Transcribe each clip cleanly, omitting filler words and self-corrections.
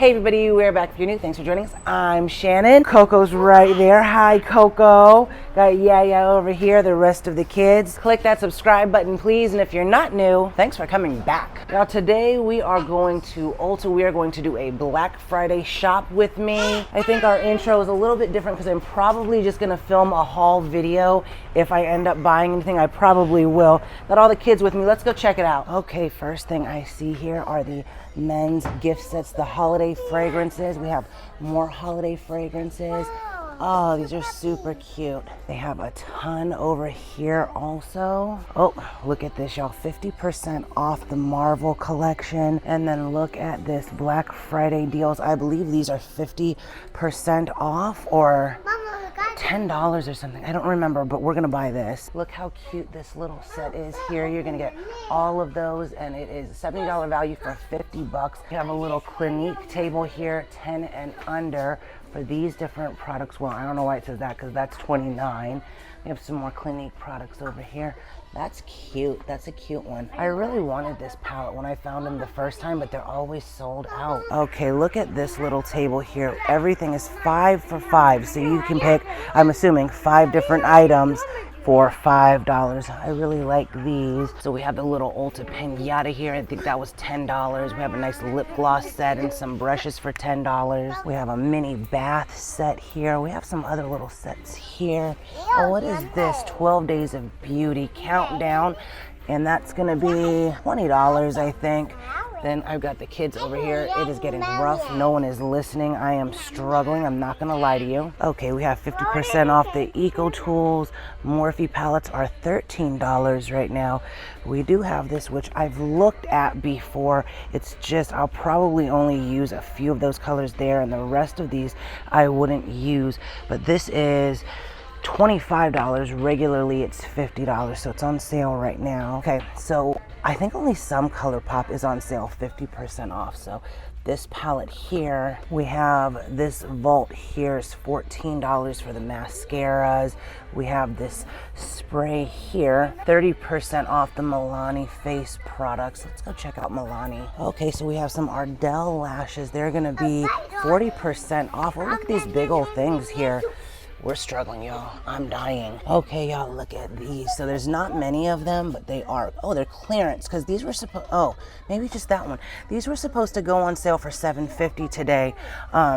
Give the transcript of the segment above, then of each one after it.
Hey everybody, we're back for you new. Thanks for joining us. I'm Shannon. Coco's right there. Hi Coco. Got Yaya over here, the rest of the kids. Click that subscribe button please, and if you're not new, thanks for coming back. Now today we are going to Ulta. We are going to do a Black Friday shop with me. I think our intro is a little bit different because I'm probably just gonna film a haul video. If I end up buying anything, I probably will. Got all the kids with me. Let's go check it out. Okay, first thing I see here are the men's gift sets, the holiday fragrances. We have more holiday fragrances. Oh, these are super cute. They have a ton over here also. Oh, look at this, y'all. 50% off the Marvel collection. And then look at this Black Friday deals. I believe these are 50% off or $10 or something. I don't remember, but we're gonna buy this. Look how cute this little set is here. You're gonna get all of those, and it is $70 value for 50 bucks. You have a little Clinique table here, 10 and under for these different products. Well, I don't know why it says that because that's 29. We have some more Clinique products over here. That's cute. That's a cute one. I really wanted this palette when I found them the first time, but they're always sold out. Okay, look at this little table here. Everything is 5 for $5, so you can pick, I'm assuming, 5 different items for $5. I really like these. So we have the little Ulta Pinata here. I think that was $10. We have a nice lip gloss set and some brushes for $10. We have a mini bath set here. We have some other little sets here. Oh, what is this? 12 Days of Beauty Countdown. And that's gonna be $20, I think. Then I've got the kids over here. It is getting rough. No one is listening. I am struggling. I'm not gonna lie to you. Okay, we have 50% off the Eco Tools. Morphe palettes are $13 right now. We do have this, which I've looked at before. It's just, I'll probably only use a few of those colors there, and the rest of these I wouldn't use. But this is $25. Regularly it's $50, so it's on sale right now. Okay, so I think only some ColourPop is on sale, 50% off. So this palette here, we have this vault here is $14 for the mascaras. We have this spray here, 30% off the Milani face products. Let's go check out Milani. Okay, so we have some Ardell lashes. They're gonna be 40% off. Oh, look at these big old things here. We're struggling, y'all. I'm dying. Okay, y'all, look at these. So there's not many of them, but they are. Oh, they're clearance because these were supposed. Oh, maybe just that one. These were supposed to go on sale for $7.50 today.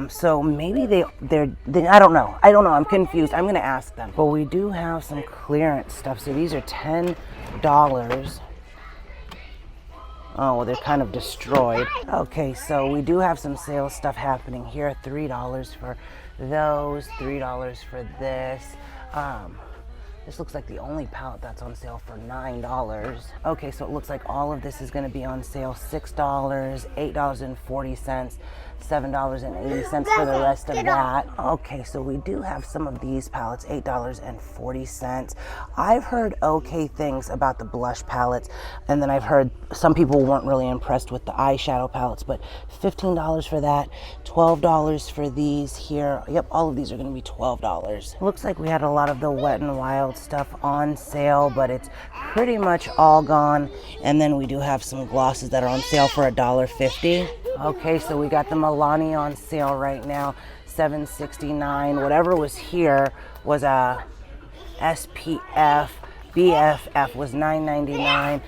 So maybe they. I don't know. I'm confused. I'm gonna ask them. But we do have some clearance stuff. So these are $10. Oh, well, they're kind of destroyed. Okay, so we do have some sales stuff happening here. $3 for those, $3 for this. This looks like the only palette that's on sale for $9. Okay, so it looks like all of this is gonna be on sale. $6, $8.40, $7.80 for the rest of that. Okay, so we do have some of these palettes, $8.40. I've heard okay things about the blush palettes, and then I've heard some people weren't really impressed with the eyeshadow palettes, but $15 for that, $12 for these here. Yep, all of these are gonna be $12. Looks like we had a lot of the Wet n Wild stuff on sale, but it's pretty much all gone. And then we do have some glosses that are on sale for $1.50. Okay, so we got the Milani on sale right now, $7.69. Whatever was here was a SPF. BFF was $9.99.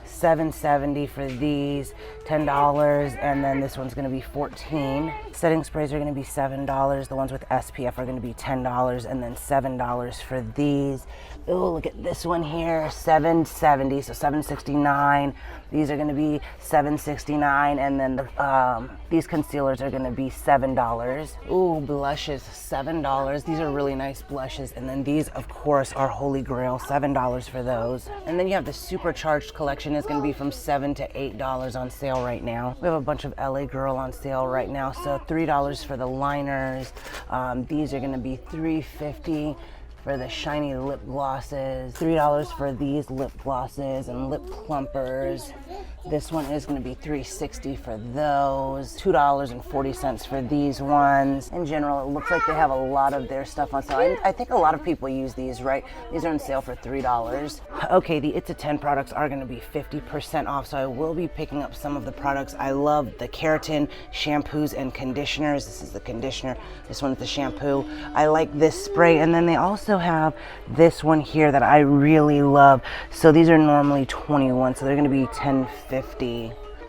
$7.70 for these, $10, and then this one's gonna be $14. Setting sprays are gonna be $7. The ones with SPF are gonna be $10, and then $7 for these. Oh, look at this one here, $7.70, so $7.69. These are gonna be $7.69, and then these concealers are gonna be $7. Ooh, blushes, $7. These are really nice blushes, and then these, of course, are Holy Grail, $7 for those. And then you have the Supercharged collection. It's gonna be from $7 to $8 on sale right now. We have a bunch of LA Girl on sale right now, so $3 for the liners. These are gonna be $3.50. for the shiny lip glosses, $3 for these lip glosses and lip plumpers. This one is going to be $3.60 for those, $2.40 for these ones. In general, it looks like they have a lot of their stuff on sale. I think a lot of people use these, right? These are on sale for $3. Okay, the It's a 10 products are going to be 50% off, so I will be picking up some of the products. I love the keratin shampoos and conditioners. This is the conditioner, this one is the shampoo. I like this spray, and then they also have this one here that I really love. So these are normally $21, so they're going to be $10.50.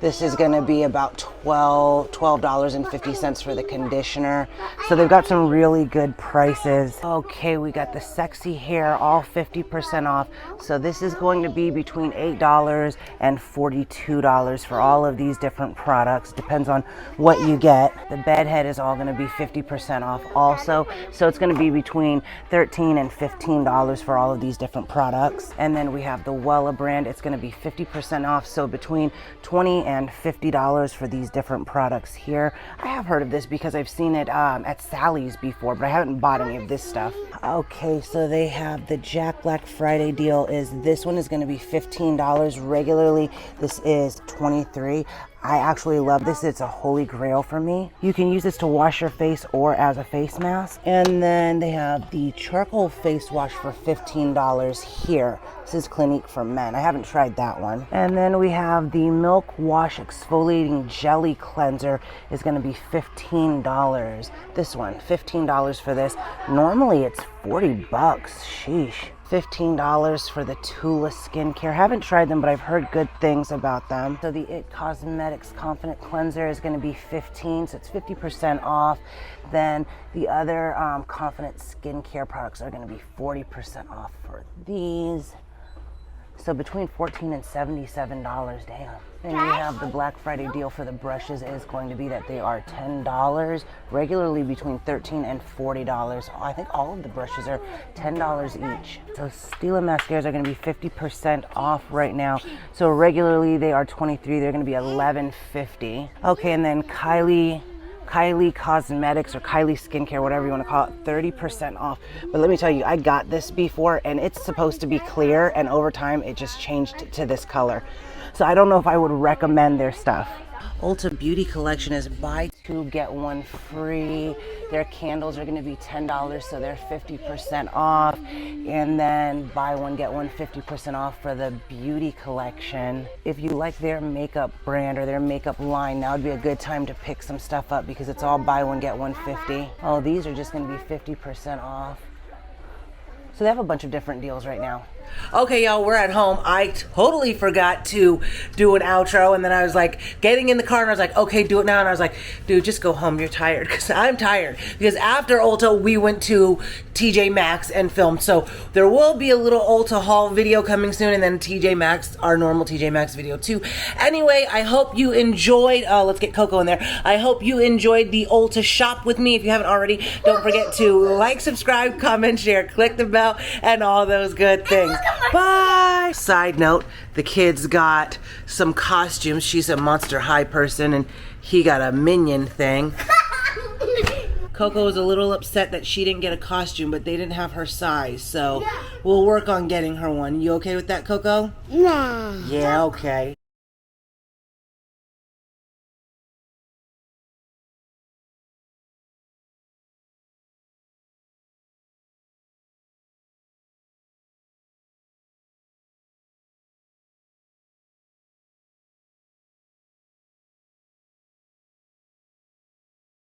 This is going to be about $12.50 for the conditioner. So they've got some really good prices. Okay, we got the sexy hair, all 50% off. So this is going to be between $8 and $42 for all of these different products. Depends on what you get. The bed head is all going to be 50% off also. So it's going to be between $13 and $15 for all of these different products. And then we have the Wella brand. It's going to be 50% off. So between $20 and $50 for these different products here. I have heard of this because I've seen it at Sally's before, but I haven't bought any of this stuff. Okay, so they have the Jack Black Friday deal. This one is going to be $15. Regularly, this is $23. I actually love this. It's a holy grail for me. You can use this to wash your face or as a face mask. And then they have the charcoal face wash for $15 here. This is Clinique for men. I haven't tried that one. And then we have the Milk Wash Exfoliating Jelly Cleanser is going to be $15. This one, $15 for this. Normally it's 40 bucks. Sheesh. $15 for the Tula skincare. Haven't tried them, but I've heard good things about them. So the It Cosmetics Confident Cleanser is going to be $15, so it's 50% off. Then the other Confident skincare products are going to be 40% off for these. So between $14 and $77, damn. Then we have the Black Friday deal for the brushes is going to be that they are $10, regularly between $13 and $40. I think all of the brushes are $10 each. So Stila mascaras are going to be 50% off right now. So regularly they are $23, they're going to be $11.50. Okay, and then Kylie Cosmetics or Kylie Skincare, whatever you want to call it, 30% off. But let me tell you, I got this before and it's supposed to be clear, and over time it just changed to this color. So I don't know if I would recommend their stuff. Ulta Beauty Collection is buy two, get one free. Their candles are going to be $10, so they're 50% off. And then buy one, get one 50% off for the beauty collection. If you like their makeup brand or their makeup line, now would be a good time to pick some stuff up because it's all buy one, get one 50. Oh, these are just going to be 50% off. So they have a bunch of different deals right now. Okay, y'all, we're at home. I totally forgot to do an outro, and then I was like getting in the car and I was like, okay, do it now. And I was like, dude, just go home, you're tired. Because I'm tired, because after Ulta we went to TJ Maxx and filmed. So there will be a little Ulta haul video coming soon, and then TJ Maxx, our normal TJ Maxx video too. Anyway, I hope you enjoyed, let's get Coco in there. I hope you enjoyed the Ulta shop with me. If you haven't already, don't forget to like, subscribe, comment, share, click the bell, and all those good things. Bye. Side note, the kids got some costumes. She's a Monster High person and he got a Minion thing. Coco was a little upset that she didn't get a costume, but they didn't have her size, so we'll work on getting her one. You okay with that, Coco? Yeah. Yeah, okay.